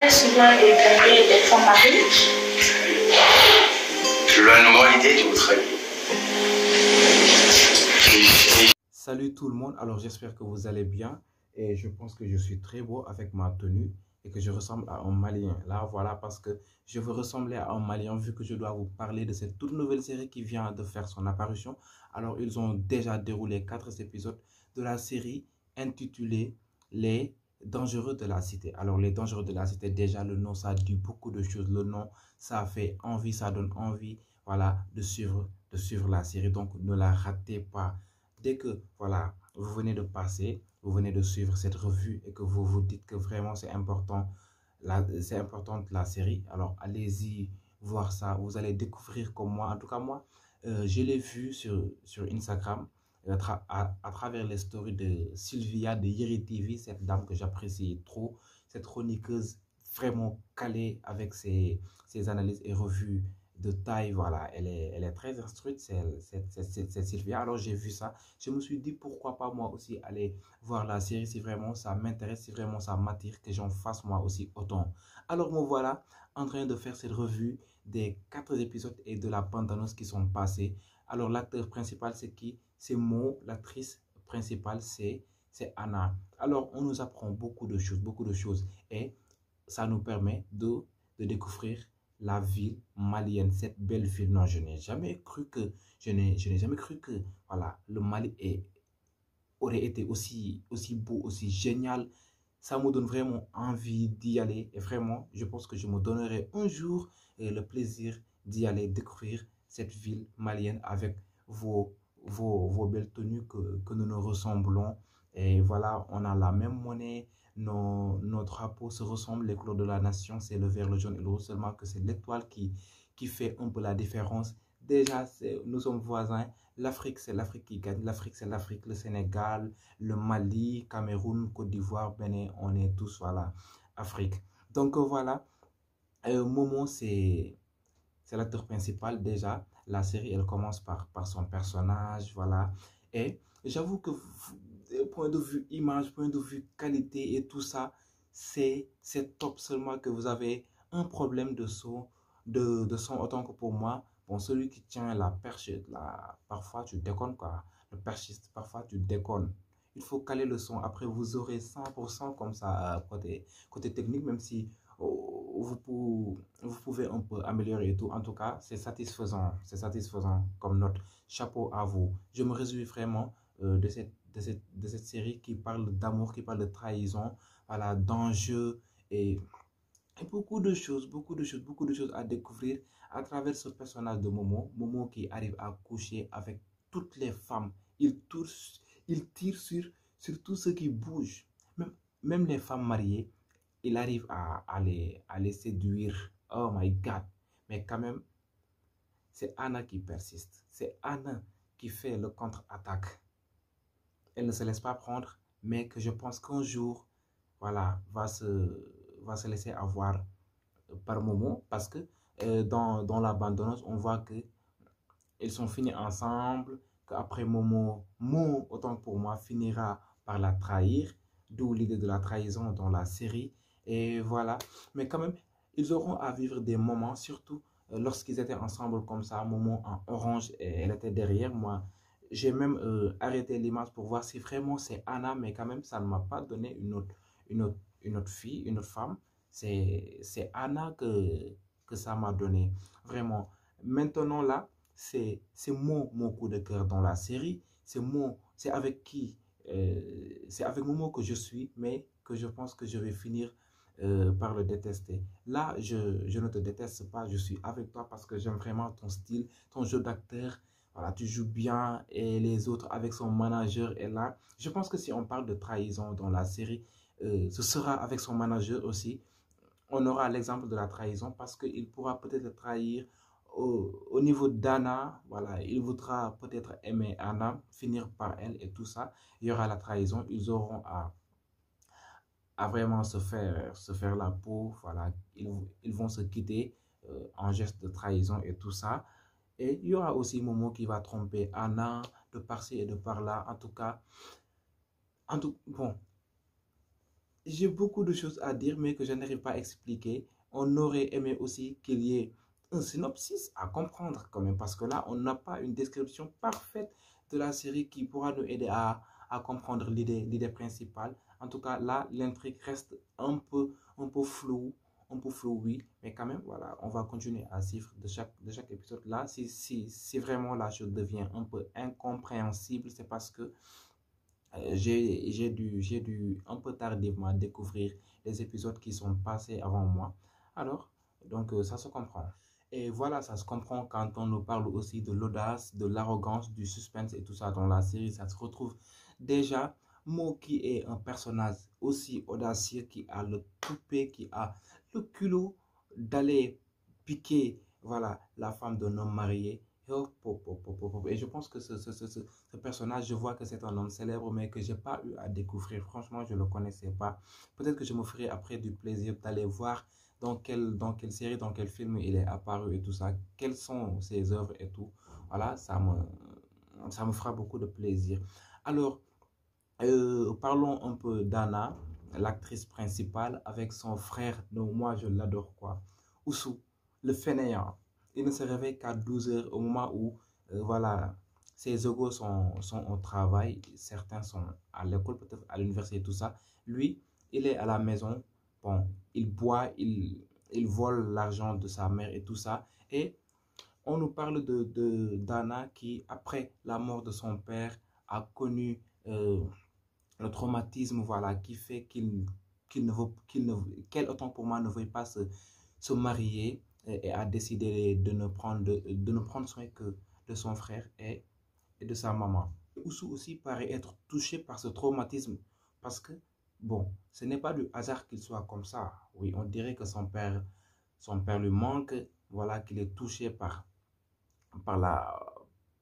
souvent éprouvé des femmes mariées. Loin l'idée de votre avis. Salut tout le monde, alors j'espère que vous allez bien et je pense que je suis très beau avec ma tenue et que je ressemble à un Malien. Là voilà, parce que je veux ressembler à un Malien vu que je dois vous parler de cette toute nouvelle série qui vient de faire son apparition. Alors ils ont déjà déroulé 4 épisodes de la série intitulée Les Dangereux de la Cité. Alors les Dangereux de la Cité, déjà le nom ça dit beaucoup de choses, le nom ça fait envie, ça donne envie, voilà, de suivre la série, donc ne la ratez pas. Dès que, voilà, vous venez de passer, vous venez de suivre cette revue et que vous vous dites que vraiment c'est important, c'est importante la série, alors allez-y voir ça. Vous allez découvrir comme moi. En tout cas, moi, je l'ai vu sur Instagram à travers les stories de Sylvia de Yeri TV, cette dame que j'apprécie trop, cette chroniqueuse vraiment calée avec ses analyses et revues de taille, voilà, elle est très instruite, c'est Sylvia. Alors j'ai vu ça, je me suis dit pourquoi pas moi aussi aller voir la série si vraiment ça m'intéresse, si vraiment ça m'attire, que j'en fasse moi aussi autant. Alors me voilà en train de faire cette revue des 4 épisodes et de la bande-annonce qui sont passés. Alors l'acteur principal c'est qui? C'est Mo, l'actrice principale c'est Anna. Alors on nous apprend beaucoup de choses et ça nous permet de découvrir la ville malienne, cette belle ville. Non, je n'ai jamais cru que, je n'ai jamais cru que, voilà, le Mali aurait été aussi beau, aussi génial. Ça me donne vraiment envie d'y aller. Et vraiment, je pense que je me donnerai un jour le plaisir d'y aller découvrir cette ville malienne avec vos belles tenues que nous nous ressemblons. Et voilà, on a la même monnaie. Nos drapeaux se ressemblent, les couleurs de la nation, c'est le vert, le jaune et le rouge, seulement que c'est l'étoile qui fait un peu la différence. Déjà, nous sommes voisins. L'Afrique, c'est l'Afrique qui gagne. L'Afrique, c'est l'Afrique. Le Sénégal, le Mali, Cameroun, Côte d'Ivoire, Bénin, on est tous, voilà, Afrique. Donc voilà, Momo, c'est l'acteur principal déjà. La série, elle commence par son personnage, voilà. Et j'avoue que point de vue image, point de vue qualité et tout ça, c'est top, seulement que vous avez un problème de son, de son autant que pour moi. Bon, celui qui tient la perche, là, parfois tu déconnes quoi. Le perchiste, parfois tu déconnes. Il faut caler le son. Après, vous aurez 100% comme ça côté technique, même si vous pouvez un peu améliorer et tout. En tout cas, c'est satisfaisant comme note. Chapeau à vous. Je me réjouis vraiment de cette série qui parle d'amour, qui parle de trahison, voilà, d'enjeux et beaucoup de choses à découvrir à travers ce personnage de Momo. Momo qui arrive à coucher avec toutes les femmes. Il tire sur tout ce qui bouge. Même les femmes mariées, il arrive à les séduire. Oh my God. Mais quand même, c'est Anna qui persiste. C'est Anna qui fait le contre-attaque. Elle ne se laisse pas prendre, mais que je pense qu'un jour, voilà, va se laisser avoir par moment, parce que dans la bande-annonce, on voit que ils sont finis ensemble, qu'après Mo, autant que pour moi, finira par la trahir, d'où l'idée de la trahison dans la série, et voilà. Mais quand même, ils auront à vivre des moments, surtout lorsqu'ils étaient ensemble comme ça, Momo en orange, et elle était derrière moi. J'ai même arrêté l'image pour voir si vraiment c'est Anna, mais quand même, ça ne m'a pas donné une autre fille, une autre femme. C'est Anna que ça m'a donné. Vraiment. Maintenant, là, c'est mon coup de cœur dans la série. C'est avec qui c'est avec Momo que je suis, mais que je pense que je vais finir par le détester. Là, je ne te déteste pas, je suis avec toi parce que j'aime vraiment ton style, ton jeu d'acteur. Voilà, tu joues bien et les autres avec son manager est là. Je pense que si on parle de trahison dans la série, ce sera avec son manager aussi. On aura l'exemple de la trahison parce qu'il pourra peut-être trahir au niveau d'Anna. Voilà, il voudra peut-être aimer Anna, finir par elle et tout ça. Il y aura la trahison. Ils auront à vraiment se faire la peau. Voilà, ils vont se quitter en geste de trahison et tout ça. Et il y aura aussi Momo qui va tromper Anna de par-ci et de par-là. En tout cas, bon, j'ai beaucoup de choses à dire, mais que je n'arrive pas à expliquer. On aurait aimé aussi qu'il y ait un synopsis à comprendre quand même, parce que là, on n'a pas une description parfaite de la série qui pourra nous aider à comprendre l'idée principale. En tout cas, là, l'intrigue reste un peu floue, oui, mais quand même, voilà, on va continuer à suivre de chaque épisode. Là, si vraiment la chose devient un peu incompréhensible, c'est parce que j'ai dû un peu tardivement découvrir les épisodes qui sont passés avant moi. Alors, donc, ça se comprend. Et voilà, ça se comprend quand on nous parle aussi de l'audace, de l'arrogance, du suspense et tout ça dans la série. Ça se retrouve déjà. Mo qui est un personnage aussi audacieux, qui a le toupet, qui a le culot d'aller piquer, voilà, la femme d'un homme marié. Et je pense que ce personnage, je vois que c'est un homme célèbre, mais que je n'ai pas eu à découvrir. Franchement, je ne le connaissais pas. Peut-être que je me ferai après du plaisir d'aller voir dans quelle série, dans quel film il est apparu et tout ça, quelles sont ses œuvres et tout. Voilà, ça me fera beaucoup de plaisir. Alors, parlons un peu d'Anna, l'actrice principale, avec son frère, dont moi je l'adore quoi. Oussou, le fainéant. Il ne se réveille qu'à 12 heures au moment où, voilà, ses égaux sont au travail. Certains sont à l'école, peut-être à l'université, tout ça. Lui, il est à la maison. Bon, il boit, il vole l'argent de sa mère et tout ça. Et on nous parle d'Anna qui, après la mort de son père, a connu le traumatisme, voilà, qui fait qu'elle, autant pour moi, ne veut pas se marier et a décidé de ne prendre soin que de son frère et de sa maman. Oussou aussi paraît être touché par ce traumatisme parce que, bon, ce n'est pas du hasard qu'il soit comme ça. Oui, on dirait que son père lui manque, voilà, qu'il est touché par la,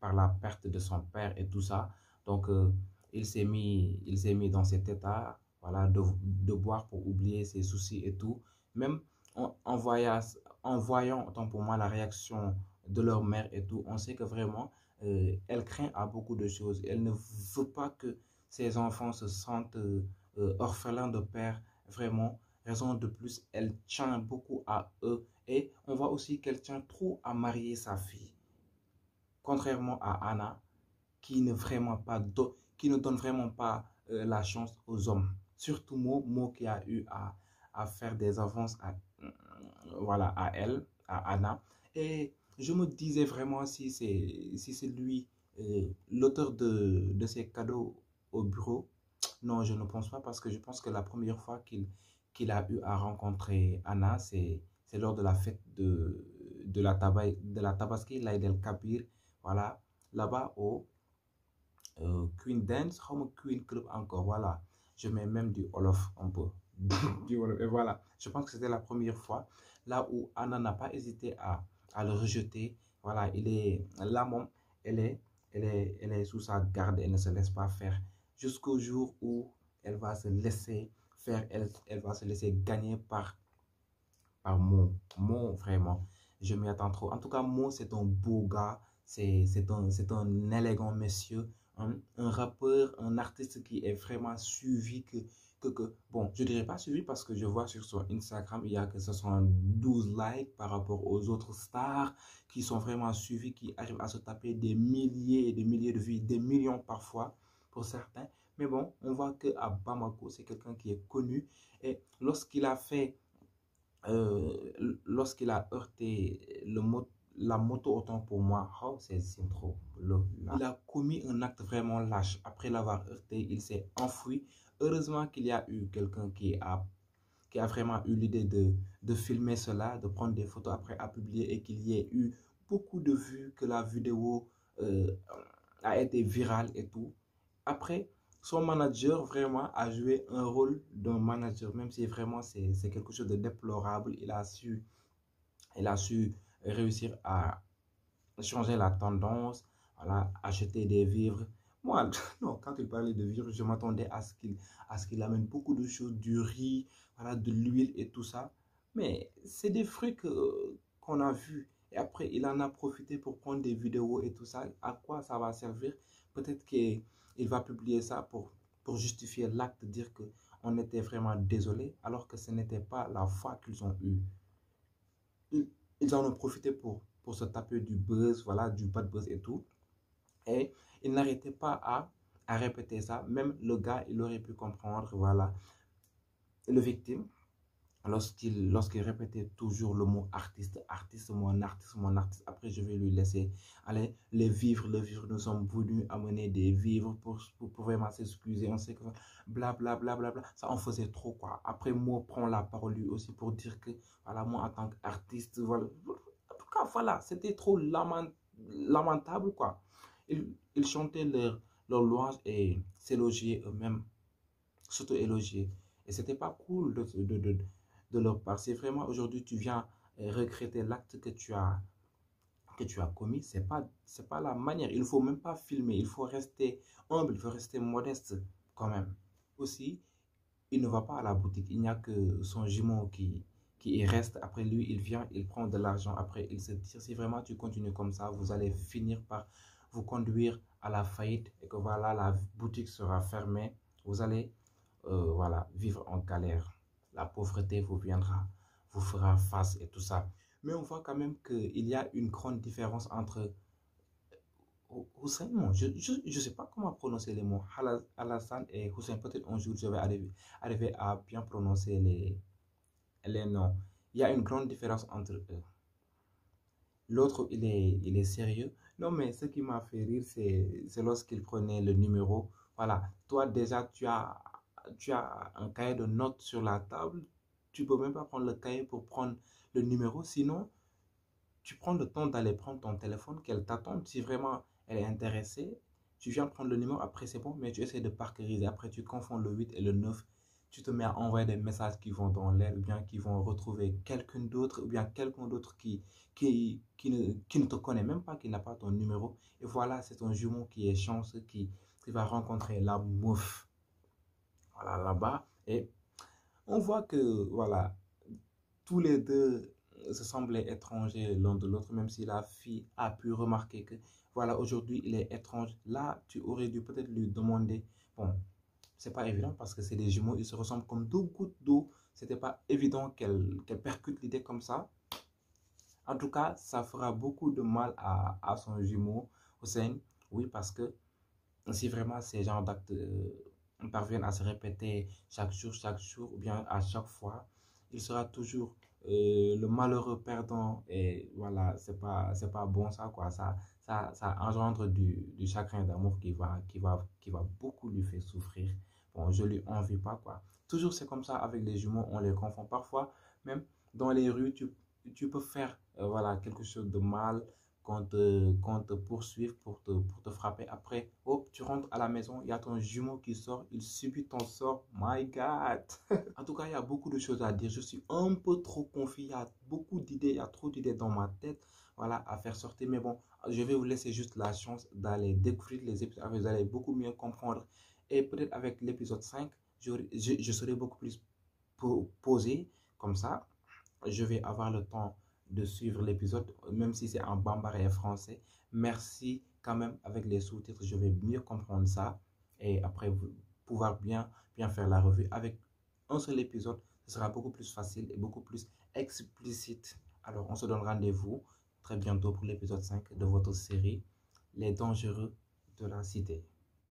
par la perte de son père et tout ça. Donc, il s'est mis dans cet état, voilà, de boire pour oublier ses soucis et tout. Même en voyant, autant pour moi, la réaction de leur mère et tout, on sait que vraiment, elle craint à beaucoup de choses. Elle ne veut pas que ses enfants se sentent orphelins de père. Vraiment, raison de plus, elle tient beaucoup à eux. Et on voit aussi qu'elle tient trop à marier sa fille. Contrairement à Anna, qui ne donne vraiment pas la chance aux hommes. Surtout Mo qui a eu à faire des avances voilà, à elle, à Anna. Et je me disais vraiment si c'est lui l'auteur de ces cadeaux au bureau. Non, je ne pense pas parce que je pense que la première fois qu'il a eu à rencontrer Anna, c'est lors de la fête de la Tabaski, Laïd El Kabir, voilà, là-bas au Queen Dance, comme Queen Club encore, voilà. Je mets même du Olof un peu. Du Wolof. Et voilà, je pense que c'était la première fois, là où Anna n'a pas hésité à le rejeter. Voilà, la môme, elle est sous sa garde, elle ne se laisse pas faire. Jusqu'au jour où elle va se laisser faire, elle va se laisser gagner par Mo, vraiment. Je m'y attends trop. En tout cas, Mo, c'est un beau gars, c'est un élégant monsieur, un rappeur, un artiste qui est vraiment suivi, bon, je dirais pas suivi parce que je vois sur son Instagram, il y a que 12 likes par rapport aux autres stars qui sont vraiment suivis, qui arrivent à se taper des milliers et des milliers de vues, des millions parfois pour certains. Mais bon, on voit qu'à Bamako, c'est quelqu'un qui est connu. Et lorsqu'il a heurté la moto, autant pour moi, oh, c'est trop. Il a commis un acte vraiment lâche. Après l'avoir heurté, il s'est enfoui. Heureusement qu'il y a eu quelqu'un qui a vraiment eu l'idée de filmer cela, de prendre des photos après à publier et qu'il y ait eu beaucoup de vues, que la vidéo a été virale et tout. Après, son manager vraiment a joué un rôle d'un manager, même si vraiment c'est quelque chose de déplorable. Il a su réussir à changer la tendance, voilà, acheter des vivres. Moi, non, quand il parlait de vivres, je m'attendais à ce qu'il amène beaucoup de choses, du riz, voilà, de l'huile et tout ça. Mais c'est des fruits qu'on a vus. Et après, il en a profité pour prendre des vidéos et tout ça. À quoi ça va servir? Peut-être qu'il va publier ça pour justifier l'acte, dire que on était vraiment désolé, alors que ce n'était pas la foi qu'ils ont eue. Ils en ont profité pour se taper du buzz, voilà, du bad buzz et tout. Et ils n'arrêtaient pas à répéter ça. Même le gars, il aurait pu comprendre, voilà, le victime, lorsqu'il répétait toujours le mot artiste, artiste, mon artiste, mon artiste. Après, je vais lui laisser aller les vivres, nous sommes venus amener des vivres pour vraiment s'excuser. On sait que blablabla, bla, bla, bla, ça on faisait trop quoi. Après, moi, prend la parole lui aussi pour dire que, voilà, moi en tant qu'artiste, voilà. En tout cas, voilà, c'était trop lamentable quoi. Ils chantaient leur louange et s'élogiaient eux-mêmes, s'auto-élogier. Et c'était pas cool de leur part. C'est vraiment aujourd'hui tu viens regretter l'acte que tu as commis. C'est pas la manière. Il faut même pas filmer. Il faut rester humble, il faut rester modeste quand même. Aussi, il ne va pas à la boutique. Il n'y a que son jumeau qui y reste. Après lui, il vient, il prend de l'argent. Après, il se tire. Si vraiment tu continues comme ça, vous allez finir par vous conduire à la faillite et que voilà, la boutique sera fermée. Vous allez voilà, vivre en galère. La pauvreté vous viendra, vous fera face et tout ça. Mais on voit quand même qu'il y a une grande différence entre Hussein, non, je sais pas comment prononcer les mots. Alassane et Hussein, peut-être un jour je vais arriver à bien prononcer les noms. Il y a une grande différence entre eux. L'autre, il est sérieux. Non, mais ce qui m'a fait rire, c'est lorsqu'il prenait le numéro. Voilà, toi déjà, tu as un cahier de notes sur la table. Tu peux même pas prendre le cahier pour prendre le numéro. Sinon, tu prends le temps d'aller prendre ton téléphone, qu'elle t'attende. Si vraiment elle est intéressée, tu viens prendre le numéro. Après, c'est bon, mais tu essaies de parkeriser. Après, tu confonds le 8 et le 9. Tu te mets à envoyer des messages qui vont dans l'air, ou bien qui vont retrouver quelqu'un d'autre, ou bien quelqu'un d'autre qui ne te connaît même pas, qui n'a pas ton numéro. Et voilà, c'est ton jumeau qui est chanceux, qui va rencontrer la meuf. Voilà, là-bas. Et on voit que, voilà, tous les deux se semblaient étrangers l'un de l'autre, même si la fille a pu remarquer que, voilà, aujourd'hui, il est étrange. Là, tu aurais dû peut-être lui demander, bon, c'est pas évident parce que c'est des jumeaux, ils se ressemblent comme deux gouttes d'eau. C'était pas évident qu'elle percute l'idée comme ça. En tout cas, ça fera beaucoup de mal à son jumeau, Hussein. Oui, parce que si vraiment ces genres d'actes parviennent à se répéter chaque jour, ou bien à chaque fois, il sera toujours le malheureux perdant. Et voilà, c'est pas bon ça, quoi. Ça engendre du chagrin d'amour qui va beaucoup lui faire souffrir. Bon, je lui envie pas, quoi. Toujours c'est comme ça avec les jumeaux, on les confond. Parfois, même dans les rues, tu peux faire voilà, quelque chose de mal qu'on te poursuive pour te frapper. Après, hop, tu rentres à la maison, il y a ton jumeau qui sort, il subit ton sort. My God! En tout cas, il y a beaucoup de choses à dire. Je suis un peu trop confus. Il y a beaucoup d'idées, il y a trop d'idées dans ma tête, voilà, à faire sortir. Mais bon, je vais vous laisser juste la chance d'aller découvrir les épisodes. Vous allez beaucoup mieux comprendre. Et peut-être avec l'épisode 5, je serai beaucoup plus posé comme ça. Je vais avoir le temps de suivre l'épisode, même si c'est en bambara et français. Merci quand même avec les sous-titres, je vais mieux comprendre ça. Et après, pouvoir bien faire la revue. Avec un seul épisode, ce sera beaucoup plus facile et beaucoup plus explicite. Alors, on se donne rendez-vous très bientôt pour l'épisode 5 de votre série Les dangereux de la cité.